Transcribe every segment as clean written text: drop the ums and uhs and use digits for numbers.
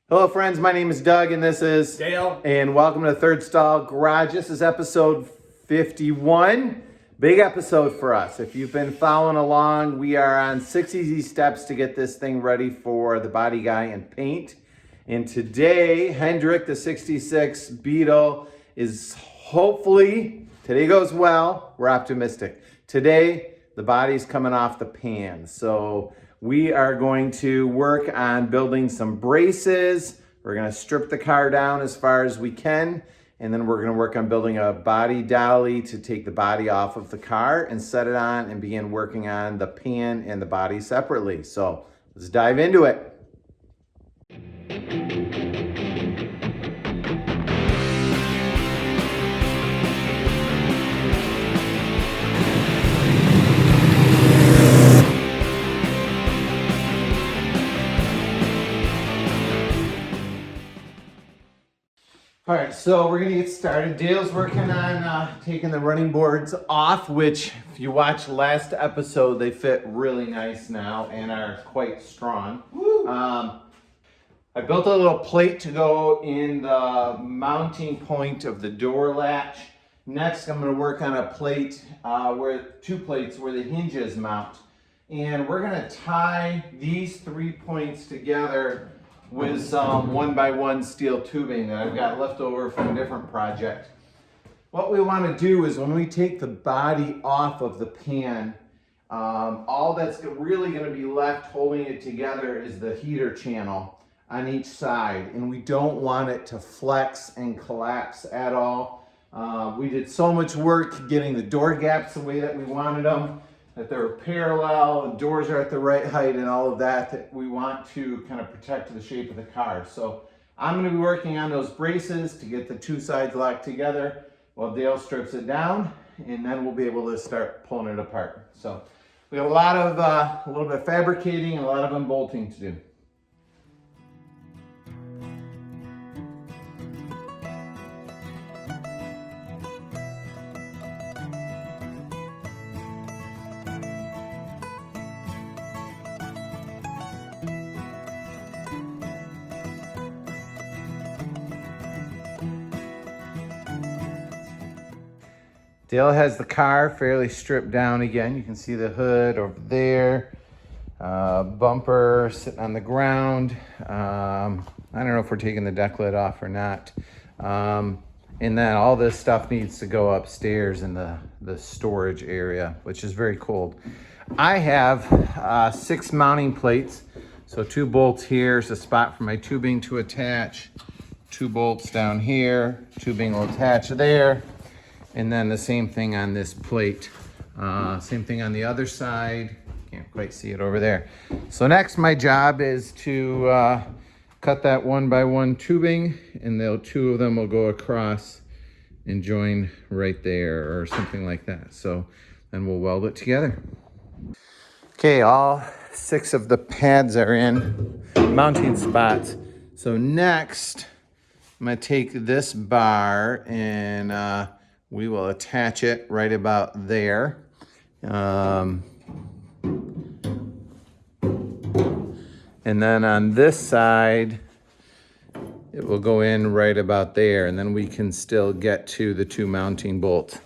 Hello friends, my name is Doug and this is Dale. And welcome to Third Stall Garage. This is episode 51. Big episode for us. If you've been following along, we are on 6 easy steps to get this thing ready for the body guy and paint. And today, Hendrick, the 66 Beetle, is hopefully, today goes well, we're optimistic. Today, the body's coming off the pan. So we are going to work on building some braces. We're gonna strip the car down as far as we can, and then we're gonna work on building a body dolly to take the body off of the car and set it on and begin working on the pan and the body separately. So let's dive into it. All right, so we're gonna get started. Dale's working on taking the running boards off, which if you watched last episode, they fit really nice now and are quite strong. I built a little plate to go in the mounting point of the door latch. Next, I'm gonna work on a plate, two plates where the hinges mount. And we're gonna tie these 3 points together with some 1x1 steel tubing that I've got left over from a different project. What we want to do is when we take the body off of the pan, all that's really going to be left holding it together is the heater channel on each side, and we don't want it to flex and collapse at all. We did so much work getting the door gaps the way that we wanted them, that they're parallel and doors are at the right height and all of that, that we want to kind of protect the shape of the car. So I'm going to be working on those braces to get the two sides locked together while Dale strips it down, and then we'll be able to start pulling it apart. So we have a little bit of fabricating and a lot of unbolting to do. Dale has the car fairly stripped down again. You can see the hood over there, bumper sitting on the ground. I don't know if we're taking the deck lid off or not. And then all this stuff needs to go upstairs in the storage area, which is very cold. I have 6 mounting plates. So 2 bolts here. There's a spot for my tubing to attach. 2 bolts down here. Tubing will attach there. And then the same thing on this plate. Same thing on the other side. Can't quite see it over there. So next, my job is to cut that 1x1 tubing, and 2 of them will go across and join right there or something like that. So then we'll weld it together. Okay, all 6 of the pads are in mounting spots. So next, I'm gonna take this bar and we will attach it right about there. And then on this side, it will go in right about there, and then we can still get to the 2 mounting bolts.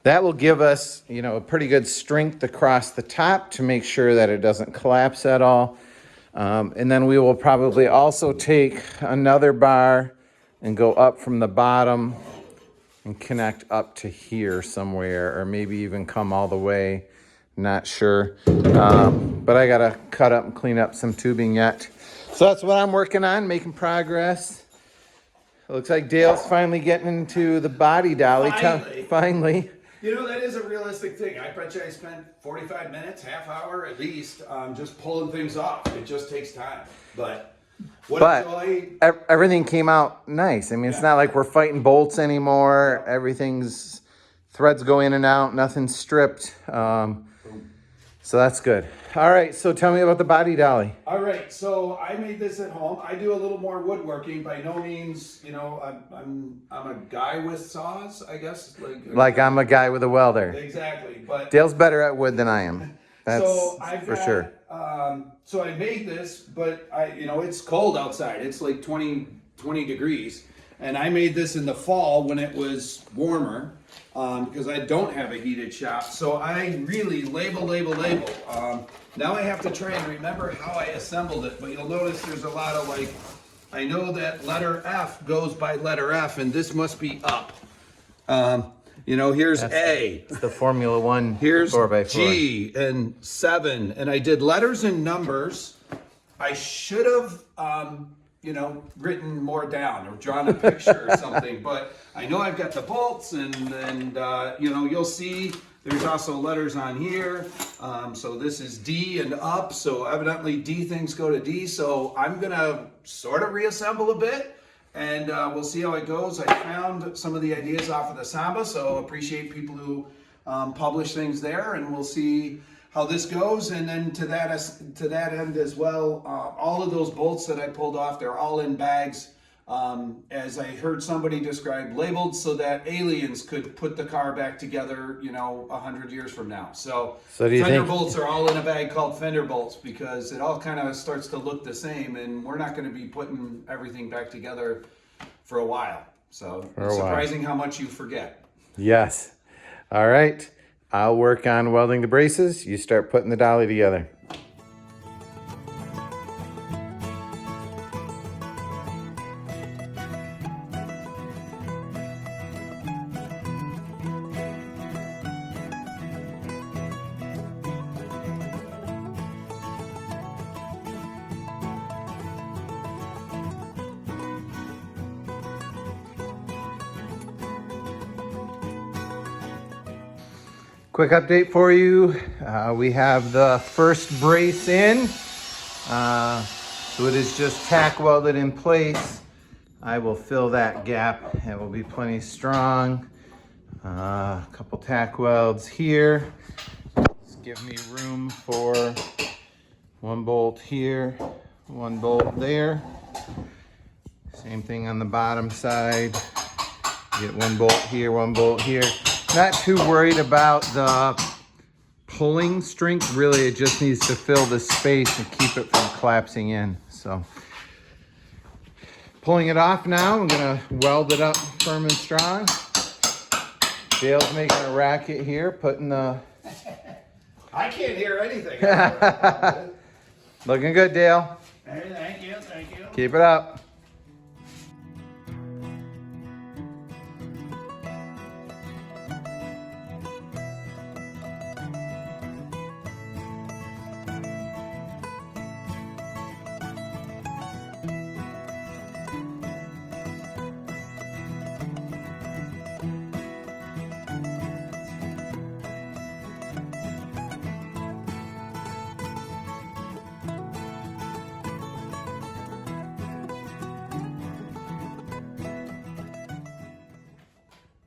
That will give us, a pretty good strength across the top to make sure that it doesn't collapse at all. And then we will probably also take another bar and go up from the bottom and connect up to here somewhere, or maybe even come all the way, not sure. But I gotta cut up and clean up some tubing yet. So that's what I'm working on, making progress. It looks like Dale's finally getting into the body dolly. Finally. That is a realistic thing. I bet you I spent 45 minutes, half hour at least, just pulling things off. It just takes time. But everything came out nice. I mean, it's not like we're fighting bolts anymore. Everything's, threads go in and out, nothing's stripped. So that's good. All right, so tell me about the body dolly. All right, so I made this at home. I do a little more woodworking. By no means, I'm a guy with saws, I guess. Like I'm a guy with a welder. Exactly, but Dale's better at wood than I am. That's so I've for got sure. so I made this, but it's cold outside. It's like 20 degrees. And I made this in the fall when it was warmer, because I don't have a heated shop. So I really label. Now I have to try and remember how I assembled it, but you'll notice there's a lot of like, I know that letter F goes by letter F, and this must be up. Here's A. It's the Formula One. Here's 4x4. G and 7. And I did letters and numbers. I should have, written more down or drawn a picture or something. But I know I've got the bolts and you'll see there's also letters on here. So this is D and up. So evidently D things go to D. So I'm going to sort of reassemble a bit. And we'll see how it goes. I found some of the ideas off of the Samba, so appreciate people who publish things there, and we'll see how this goes. And then to that end as well, all of those bolts that I pulled off, they're all in bags, as I heard somebody describe, labeled so that aliens could put the car back together, 100 years from now. So do you fender think bolts are all in a bag called fender bolts, because it all kind of starts to look the same, and we're not going to be putting everything back together for a while. So it's surprising how much you forget. Yes. All right. I'll work on welding the braces. You start putting the dolly together. Quick update for you. We have the first brace in. So it is just tack welded in place. I will fill that gap. It will be plenty strong. A couple tack welds here. Just give me room for one bolt here, one bolt there. Same thing on the bottom side. Get one bolt here, one bolt here. Not too worried about the pulling strength. Really, it just needs to fill the space and keep it from collapsing in. So, pulling it off now. I'm gonna weld it up firm and strong. Dale's making a racket here, putting the... I can't hear anything. Looking good, Dale. Thank you. Keep it up.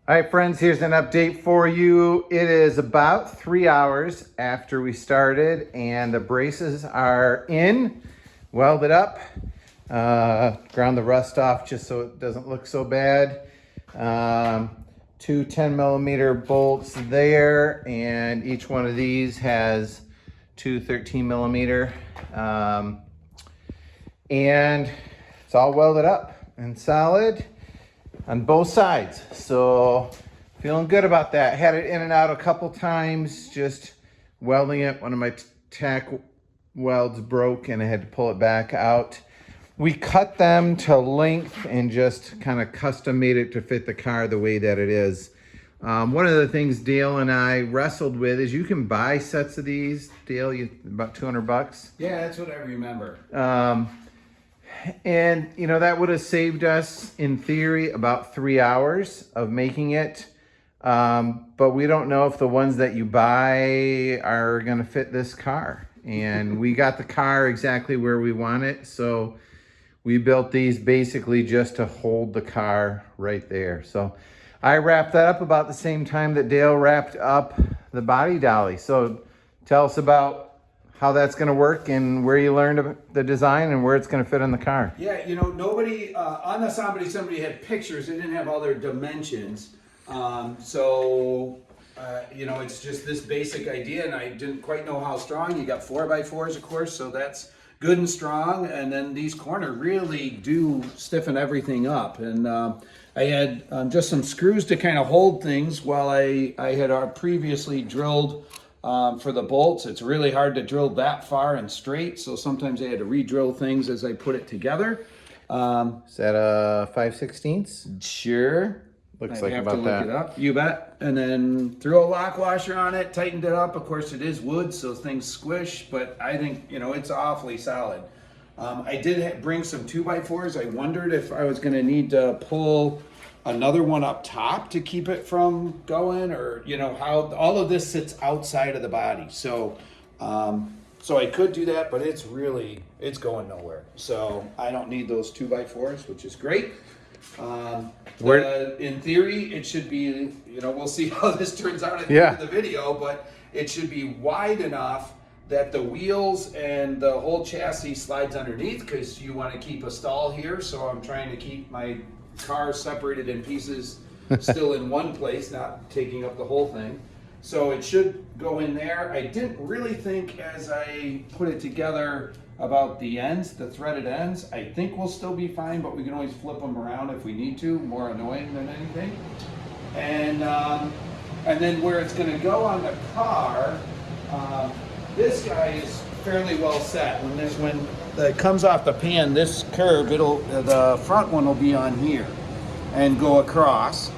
All right, friends, here's an update for you. It is about 3 hours after we started, and the braces are in, welded up. Ground the rust off just so it doesn't look so bad. Two 10mm bolts there, and each one of these has two 13mm. And it's all welded up and solid on both sides. So feeling good about that. Had it in and out a couple times, just welding it. One of my tack welds broke and I had to pull it back out. We cut them to length and just kind of custom made it to fit the car the way that it is. One of the things Dale and I wrestled with is you can buy sets of these. Dale, about $200. Yeah, that's what I remember. And you know, that would have saved us in theory about 3 hours of making it. But we don't know if the ones that you buy are gonna fit this car. And we got the car exactly where we want it. So we built these basically just to hold the car right there. So I wrapped that up about the same time that Dale wrapped up the body dolly. So tell us about how that's going to work and where you learned the design and where it's going to fit in the car. Yeah, you know, nobody, on the somebody had pictures. They didn't have all their dimensions. So You know, it's just this basic idea, and I didn't quite know how strong. You got 4x4s, of course, so that's good and strong. And then these corners really do stiffen everything up. And I had just some screws to kind of hold things while I had previously drilled for the bolts. It's really hard to drill that far and straight, so sometimes I had to re-drill things as I put it together. Is that a 5/16? Sure. Looks I'd like have about to look that. it up. You bet. And then threw a lock washer on it, tightened it up. Of course, it is wood, so things squish, but I think, you know, it's awfully solid. I did bring some 2x4s. I wondered if I was going to need to pull another one up top to keep it from going, or, you know, how all of this sits outside of the body. So, so I could do that, but it's going nowhere. So I don't need those 2x4s, which is great. In theory, it should be, you know, we'll see how this turns out at the end of the video, but it should be wide enough that the wheels and the whole chassis slides underneath, because you want to keep a stall here. So I'm trying to keep my car separated in pieces still in one place, not taking up the whole thing. So it should go in there. I didn't really think as I put it together about the ends, the threaded ends. I think we'll still be fine, but we can always flip them around if we need to, more annoying than anything. And then where it's gonna go on the car, this guy is fairly well set. When it comes off the pan, this curve, the front one will be on here and go across.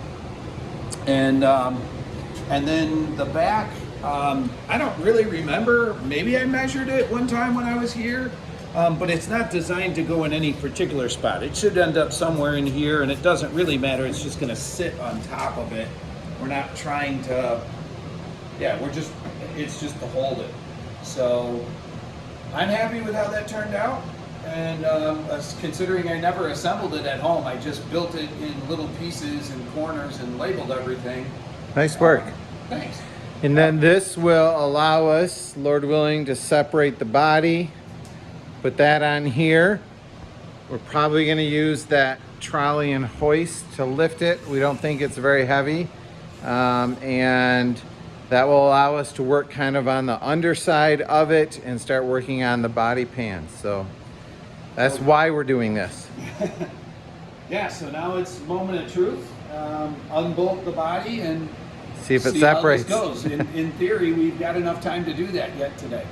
And then the back, I don't really remember. Maybe I measured it one time when I was here, but it's not designed to go in any particular spot. It should end up somewhere in here, and it doesn't really matter. It's just gonna sit on top of it. We're not trying to, it's just to hold it. So I'm happy with how that turned out. And considering I never assembled it at home, I just built it in little pieces and corners and labeled everything. Nice work. Thanks. And then this will allow us, Lord willing, to separate the body. Put that on here. We're probably going to use that trolley and hoist to lift it. We don't think it's very heavy. And that will allow us to work kind of on the underside of it and start working on the body pan. So that's why we're doing this. Yeah, so now it's moment of truth. Unbolt the body and see if it separates. How this goes. In theory, we've got enough time to do that yet today.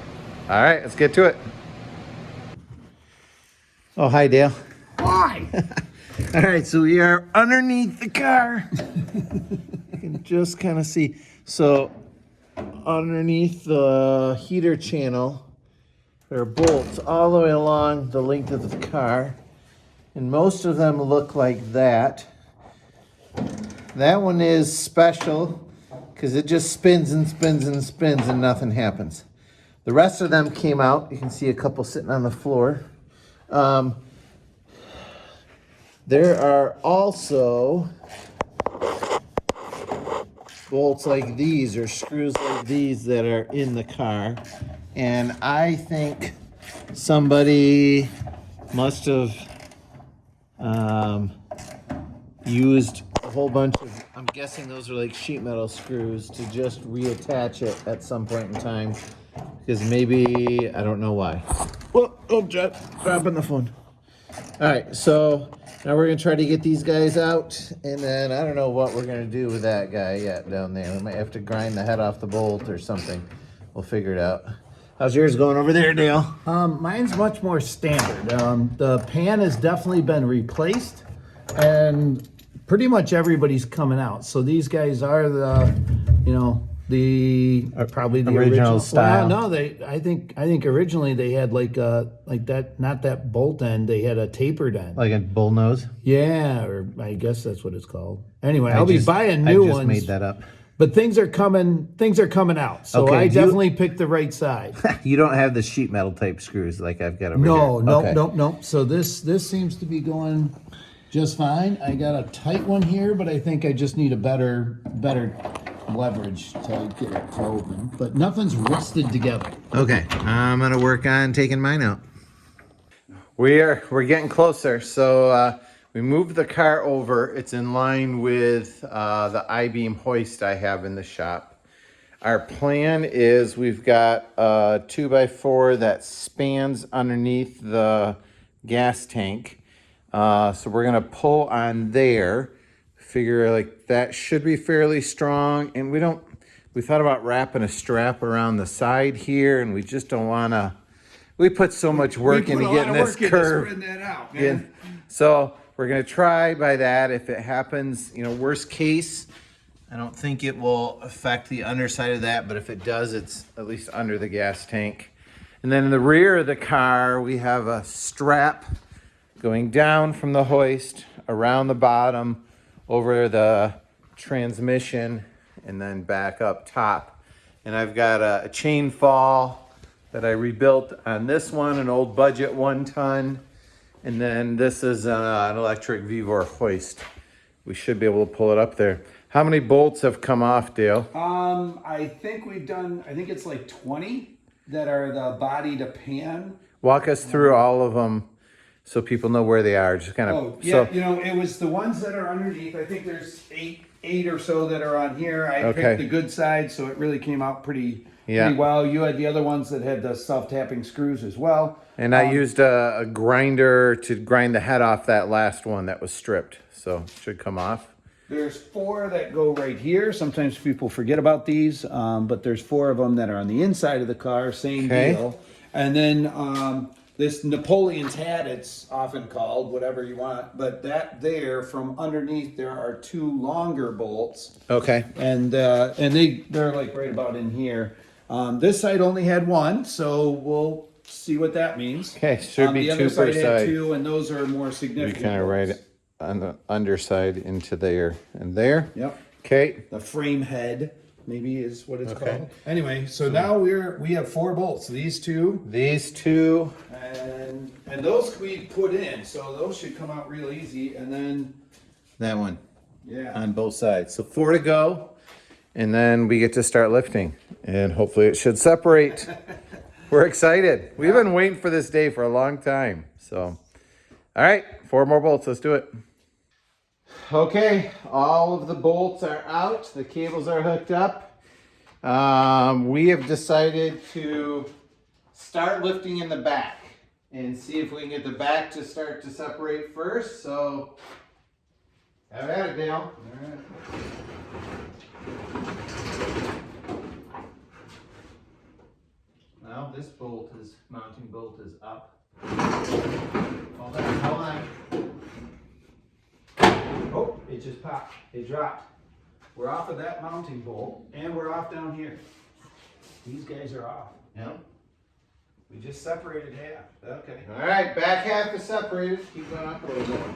All right, let's get to it. Oh, hi, Dale. Hi. All right, so we are underneath the car. You can just kind of see. So underneath the heater channel, there are bolts all the way along the length of the car. And most of them look like that. That one is special because it just spins and spins and spins and nothing happens. The rest of them came out. You can see a couple sitting on the floor. There are also bolts like these or screws like these that are in the car. And I think somebody must have used a whole bunch of, I'm guessing those are like sheet metal screws to just reattach it at some point in time. Because maybe, I don't know why. Whoa, oh, dropping the phone. All right, so now we're gonna try to get these guys out, and then I don't know what we're gonna do with that guy yet down there. We might have to grind the head off the bolt or something. We'll figure it out. How's yours going over there, Dale? Mine's much more standard. The pan has definitely been replaced, and pretty much everybody's coming out. So these guys are the, you know, probably the original style. Well, no, I think originally they had like that, not that bolt end. They had a tapered end. Like a bull nose? Yeah, or I guess that's what it's called. Anyway, I'll be buying new ones. I just made that up. But things are coming out. So Okay, I definitely picked the right side. You don't have the sheet metal type screws like I've got over No, here. no. So this seems to be going just fine. I got a tight one here, but I think I just need a better leverage to get it to open. But nothing's rusted together. Okay, I'm gonna work on taking mine out. We're getting closer. So we moved the car over. It's in line with the I-beam hoist I have in the shop. Our plan is we've got a 2x4 that spans underneath the gas tank. So we're gonna pull on there. Figure like that should be fairly strong. And we thought about wrapping a strap around the side here, and we just don't wanna, we put so much work into getting this curve. Spreading that out, Yeah. man. So we're gonna try by that. If it happens, worst case, I don't think it will affect the underside of that, but if it does, it's at least under the gas tank. And then in the rear of the car, we have a strap going down from the hoist, around the bottom, over the transmission, and then back up top. And I've got a chain fall that I rebuilt on this one, an old budget 1-ton. And then this is an electric Vevor hoist. We should be able to pull it up there. How many bolts have come off, Dale? I think it's like 20 that are the body to pan. Walk us through all of them so people know where they are. Just kind of. Oh, yeah, it was the ones that are underneath. I think there's eight or so that are on here. I picked the good side, so it really came out pretty well. You had the other ones that had the self-tapping screws as well. And I used a grinder to grind the head off that last one that was stripped. So it should come off. There's 4 that go right here. Sometimes people forget about these, but there's 4 of them that are on the inside of the car, same deal. And then this Napoleon's hat, it's often called, whatever you want, but that there, from underneath, there are 2 longer bolts. Okay. And they're like right about in here. This side only had 1, so we'll see what that means. Okay, should be the 2 other per side had side. 2, and those are more We significant. kind of write it on the underside into there and there. Yep. Okay. The frame head, maybe is what it's Okay. called. Anyway, so now we have 4 bolts. These 2, These 2. and those we put in, so those should come out real easy. And then That one. yeah, On both sides. So 4 to go. And then we get to start lifting. And hopefully it should separate. We're excited. We've been waiting for this day for a long time. So, all right, 4 more bolts. Let's do it. Okay, all of the bolts are out. The cables are hooked up. We have decided to start lifting in the back and see if we can get the back to start to separate first. So, have at it, Dale. Now this mounting bolt is up. Hold on. oh, it just popped. It dropped. We're off of that mounting bolt, and we're off down here. These guys are off. Yep. We just separated half. Okay. All right, back half is separated. Keep going up a little more.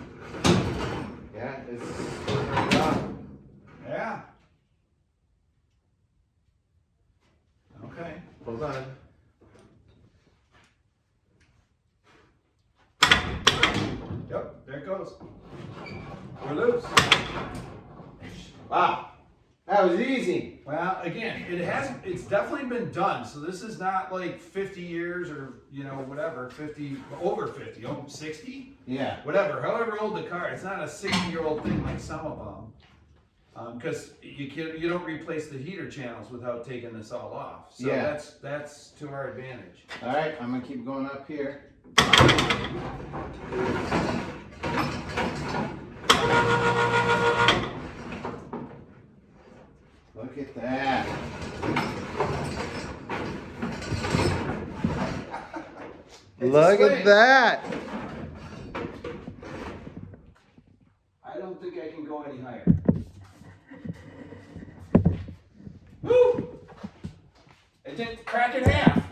Yeah, it's right off. Yeah. Okay. Hold on. Yep, there it goes. We're loose. Wow, that was easy. Well, again, it's definitely been done. So this is not like 50 years or, whatever, over 50, 60? Yeah. Whatever, however old the car. It's not a 60-year-old thing like some of them. Because you don't replace the heater channels without taking this all off. So Yeah. that's to our advantage. All right, I'm gonna keep going up here. Look at that. Look at that. I don't think I can go any higher. Woo! It didn't crack in half.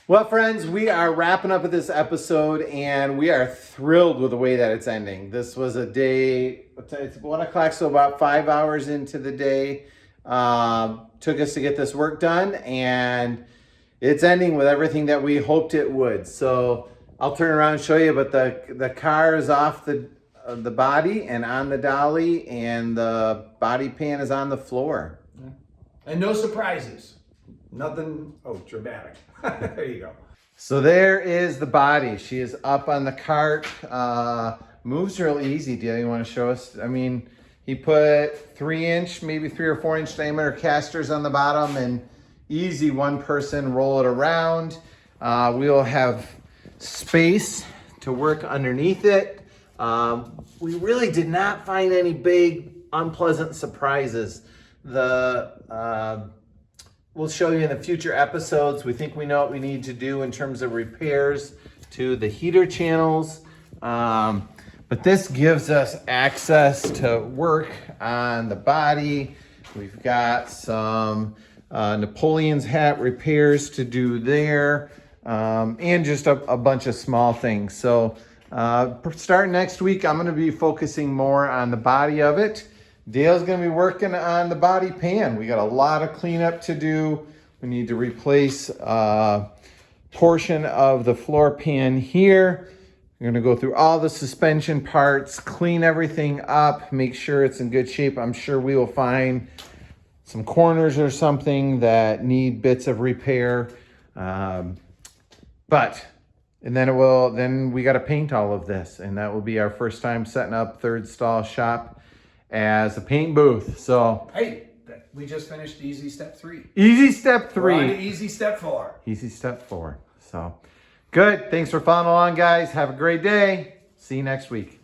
Well, friends, we are wrapping up with this episode, and we are thrilled with the way that it's ending. This was a day, it's 1 o'clock, so about 5 hours into the day. Took us to get this work done, and it's ending with everything that we hoped it would. So I'll turn around and show you, but the car is off the body and on the dolly, and the body pan is on the floor. And no surprises. Nothing, dramatic. There you go. So there is the body. She is up on the cart. Moves real easy. Do you want to show us? I mean, He put 3-inch, maybe 3 or 4-inch diameter casters on the bottom, and easy one person roll it around. We'll have space to work underneath it. We really did not find any big unpleasant surprises. We'll show you in the future episodes. We think we know what we need to do in terms of repairs to the heater channels. But this gives us access to work on the body. We've got some Napoleon's hat repairs to do there, and just a bunch of small things. So starting next week, I'm gonna be focusing more on the body of it. Dale's gonna be working on the body pan. We got a lot of cleanup to do. We need to replace a portion of the floor pan here. We're gonna go through all the suspension parts, clean everything up, make sure it's in good shape. I'm sure we will find some corners or something that need bits of repair. And then we gotta paint all of this, and that will be our first time setting up Third Stall Shop as a paint booth. So Hey, we just finished easy step 3. easy step We're on 3. to easy step 4. Easy step 4. So good. Thanks for following along, guys. Have a great day. See you next week.